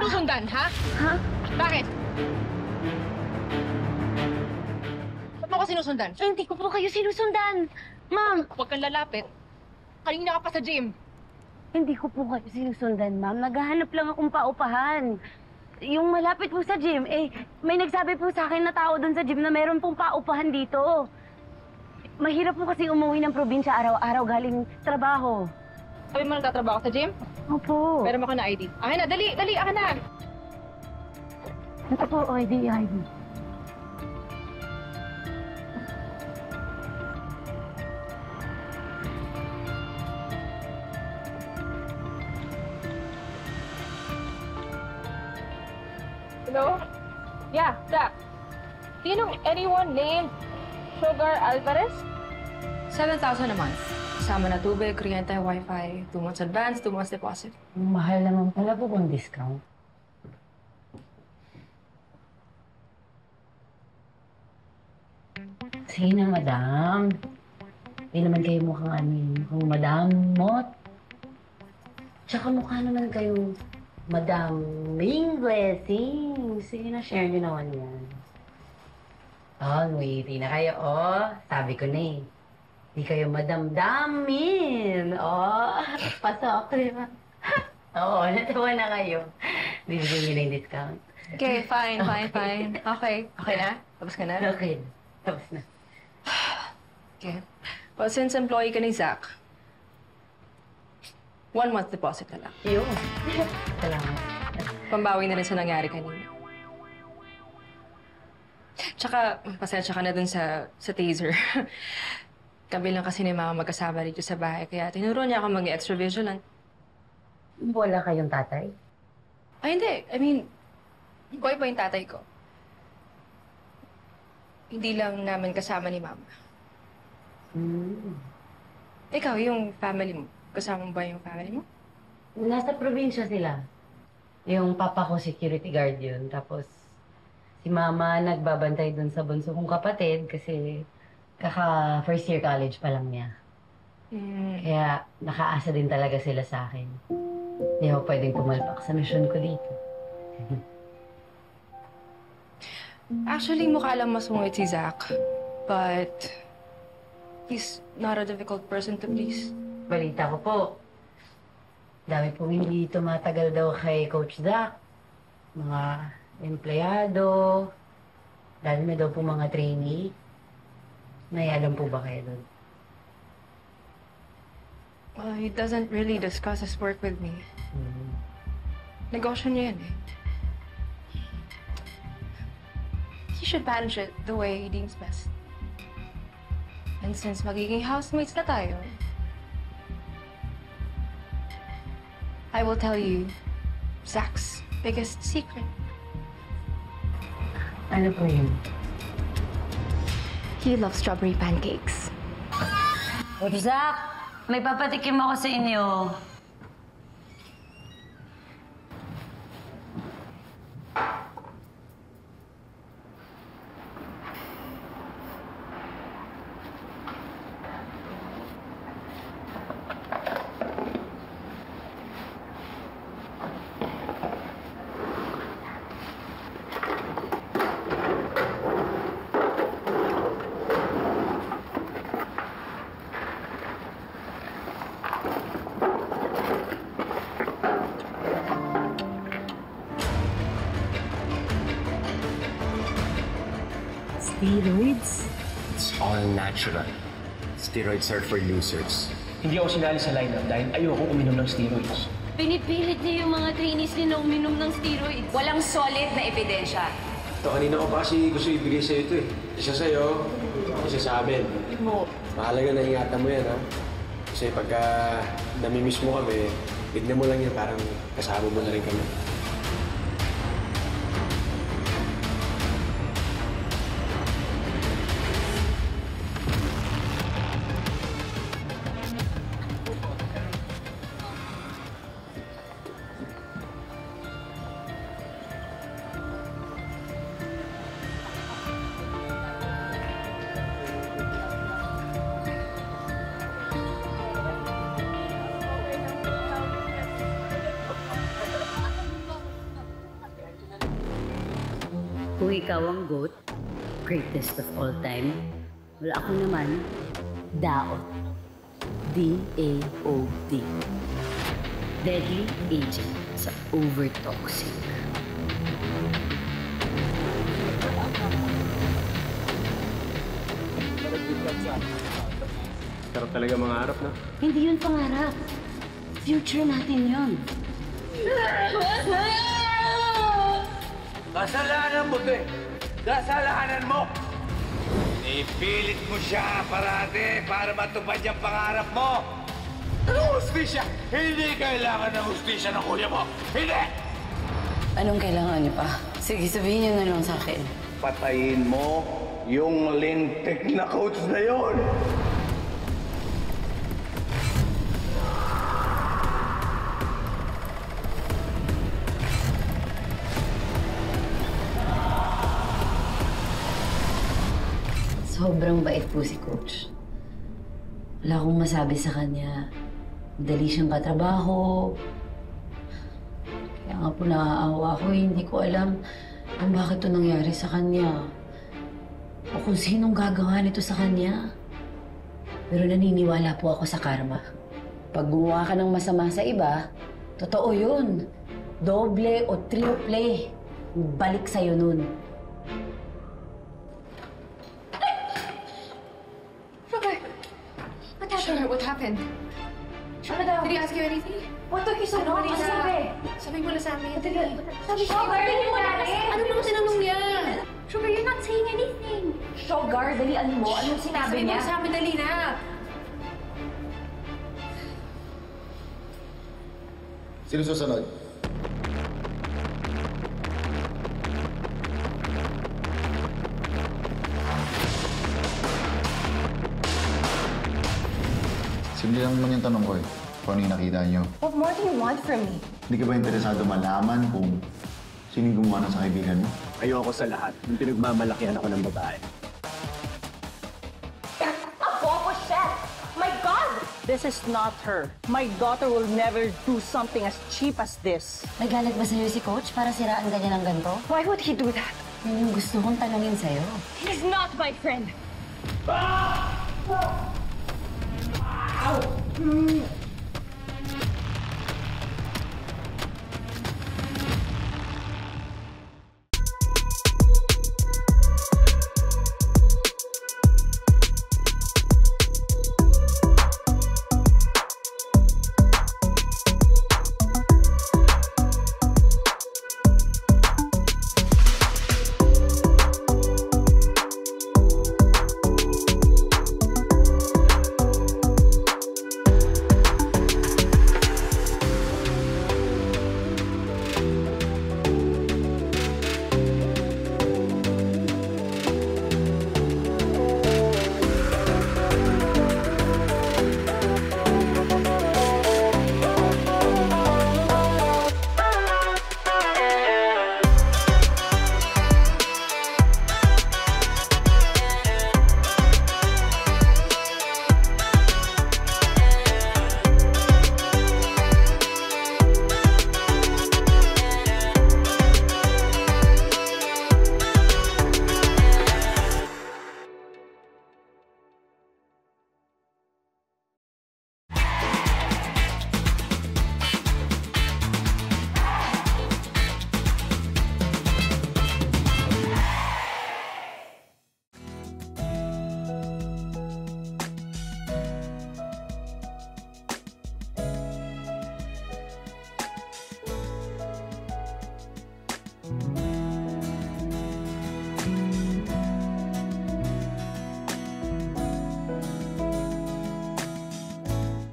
sinusundan, ha? Ha? Bakit? Ba't mo ko sinusundan? Hindi ko po kayo sinusundan. Ma'am, Huwag kang lalapit. Kanina ka pa sa gym. hindi ko po kayo sinusundan, ma'am. Naghahanap lang akong paupahan. Yung malapit po sa gym, may nagsabi po sa akin na tao doon sa gym na meron pong paupahan dito. Mahirap po kasi umuwi ng probinsya araw-araw galing trabaho. Sabi mo nagtatrabaho sa gym? Opo. Pero mo ka na ID. Akin na, dali, akin na. Ito po, ID. Hello? Yeah, Zach. Do you know anyone named Sugar Alvarez? 7,000 a month. Kasama na tubig, kuryente, wifi, 2 months advance, 2 months deposit. Mahal naman pala po kung discount. Sige na, madam. Hindi naman kayo mukhang mukhang madam mot. Tsaka mukha naman kayo madaming blessing. Sige na, share nyo naman yan. Oh, wait na kayo, oh. Sabi ko na eh. Di kayo madamdamin. Oh, pasok, di ba? Oo, natawa na kayo. Bibigyan nyo na yung discount. Okay, fine. Okay. Okay na? Tapos ka na? Okay, tapos na. Okay. Well, since employee ka ni Zach, 1 month deposit na lang. Yun. Salamat. Pambawi na rin sa nangyari kanina. Tsaka, pasensya ka na dun sa taser. Kami lang kasi ni Mama magkasama rito sa bahay, kaya tinuro niya ako mag-extra vigilant. Wala kayong tatay? Ay, hindi. I mean, buhay pa yung tatay ko. Hindi lang namin kasama ni Mama. Ikaw, yung family mo. Kasama mo ba yung family mo? Nasa probinsya sila. Yung papa ko security guard yun. Tapos si mama nagbabantay dun sa bunso kong kapatid kasi kaka first year college pa lang niya. Kaya nakaasa din talaga sila sa akin. Hindi ako pwedeng pumalpak sa misyon ko dito. Actually, mukha lang masungit si Zach. But he's not a difficult person to please. Balita ko po, dami pong hindi tumatagal daw kay Coach Zach. Mga empleyado, dami na daw po mga trainee. May alam po ba kayo doon? He doesn't really discuss his work with me. Negosyo niya yan eh. He should manage it the way he deems best. And since magiging housemates na tayo, I will tell you Zach's biggest secret. Ano po yun? He loves strawberry pancakes. Coach Zach, may papatikim ako sa inyo. Steroids? It's all natural. Steroids are for losers. Hindi ako sinali sa lineup dahil ayokong uminom ng steroids. Pinipilit niyo yung mga trainees niyo na uminom ng steroids. Walang solid na ebidensya. Ito, kanina ko pa kasi gusto ibigay sa'yo ito eh. Isa sa'yo, isa sa amin. Mahalaga na ingatan mo yan, ha? Kasi pagka namimiss mo kami, tignan mo lang yan, parang kasama mo na rin kami. Kung ikaw ang GOAT, greatest of all time, wala ako naman, DAOT. D-A-O-T. Deadly agent sa overtoxic. Sarap talaga mga harap, no? Hindi yun pangarap. Future natin yun. Kasalanan mo, te. Kasalanan mo. Ipilit mo siya parate para matupad yung pangarap mo. Anong hustisya? Hindi kailangan ng hustisya ng kuya mo. Hindi! Anong kailangan niyo pa? Sige, sabihin niyo na lang sa akin. Patayin mo yung lintik na coach na yon. Sobrang bait po si Coach. Wala akong masabi sa kanya. Madali siyang katrabaho. Kaya nga po naaawa ako. Hindi ko alam kung bakit ito nangyari sa kanya. O kung sinong gagawa nito sa kanya. Pero naniniwala po ako sa karma. Pag gumawa ka ng masama sa iba, totoo yun. Doble o triple. Balik sa'yo nun. Sugar, what happened? Ano daw? Did he ask you anything? What took you so long? Ano sabi? Sabi mo na sa amin. Sabi Sugar, dali mo na. Ano nang tinanong niya? Sugar, you're not saying anything. Sugar, dalian mo. Anong sinabi Sabi mo niya? sa amin, dali na. Sino susunod? Simple lang naman yung tanong ko eh. Kung ano yung nakita niyo. What more do you want from me? Hindi ka ba interesado malaman kung sino yung gumawa nun sa kaibigan mo? Ayoko sa lahat. Yung pinagmamalakihan ako ng babae. My God! This is not her. My daughter will never do something as cheap as this. May galit ba sa'yo si Coach para siraan ka niya ng ganito? Why would he do that? Yun yung gusto kong tanongin sa'yo. He's not my friend.